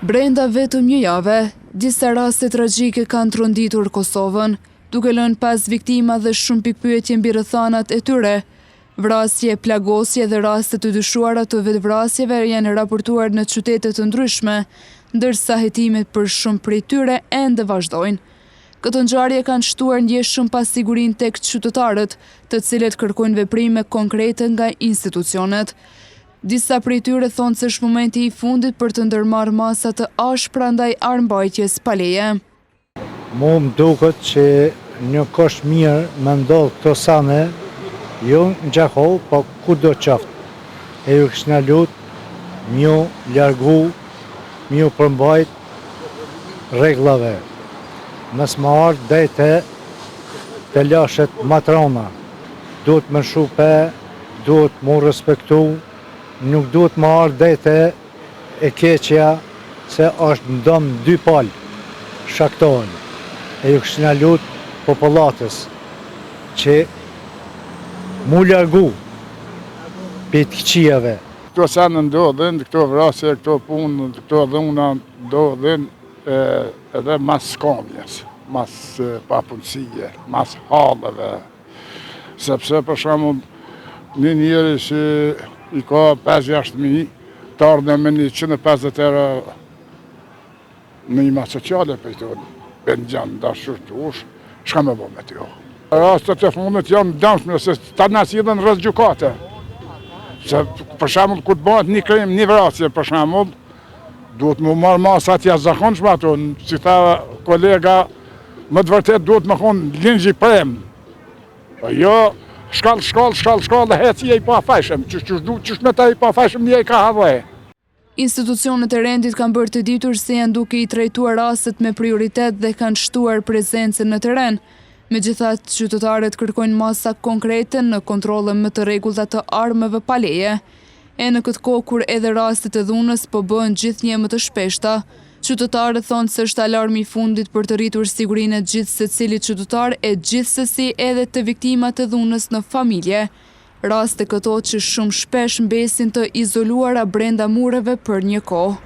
Brenda vetëm një jave, disa raste tragjike kanë tronditur Kosovën, duke lënë 5 viktima dhe shumë pikpyetje mbi rrethanat e tyre. Vrasje, plagosje dhe raste të dyshuara të vetvrasjeve janë raportuar në qytete të ndryshme, ndërsa hetimet për shumë prej tyre ende vazhdojnë. Këto ngjarje kanë shtuar ndjeshëm pasigurinë tek qytetarët, të cilët kërkojnë veprime konkrete nga institucionet. Disa prej tyre thonë se është momenti i fundit për të ndërmarrë masa të ashpra ndaj armbajtjes pa leje. Mu më duket që nuk është mirë me ndodhë këto sane, jo në Gjakoll, po kudo qoftë. E ju kështë në lutë, mju largu, mju përmbajt reglave. Mës më ardhë dhejte të lashet matrona. Duhet më shupe, duhet më respektu, nuk duhet më ardhë dhejte e keqja se është ndomë 2 palë shaktojnë. E ju kështë në lutë popullatës që mu largu për të këqijave. Këto sanë ndodhin, këto vrasje, këto punë, këto dhuna ndodhin edhe mas skamjes, mas papunësie, mas halleve. Sepse për shembull një njeri që i ka 5-6.000, të ardhe me 150 euro në ima sociale për i tonë, bendjan, dashur të ush, shka me bo me tjo. Rastet e fundit janë dëmshme, se ta nësidhen rreth gjykate. Se për shembull, ku të bëhet një krim, një vrasje për shembull, duhet më marrë masa atja zakonshme ato, si tha kolega, më të vërtet duhet më konë lingji prem. Jo, shkall dhe heci e i pafajshëm, qysh me ta i pafajshëm një e ka havoj. Institucionet e rendit kanë bërë të ditur se janë duke i trajtuar rastet me prioritet dhe kanë shtuar prezencën në teren. Megjithatë, qytetarët kërkojnë masa konkrete në kontrolle më të rregullta të armëve pa leje. E në këtë kohë kur edhe rastet e dhunës po bëhen gjithnjë më të shpeshta, qytetarët thonë se është alarmi i fundit për të rritur sigurinë e gjithë secilit qytetar e gjithsesi edhe të viktimat e dhunës në familje. Raste këto që shumë shpesh mbesin të izoluara brenda mureve për një kohë.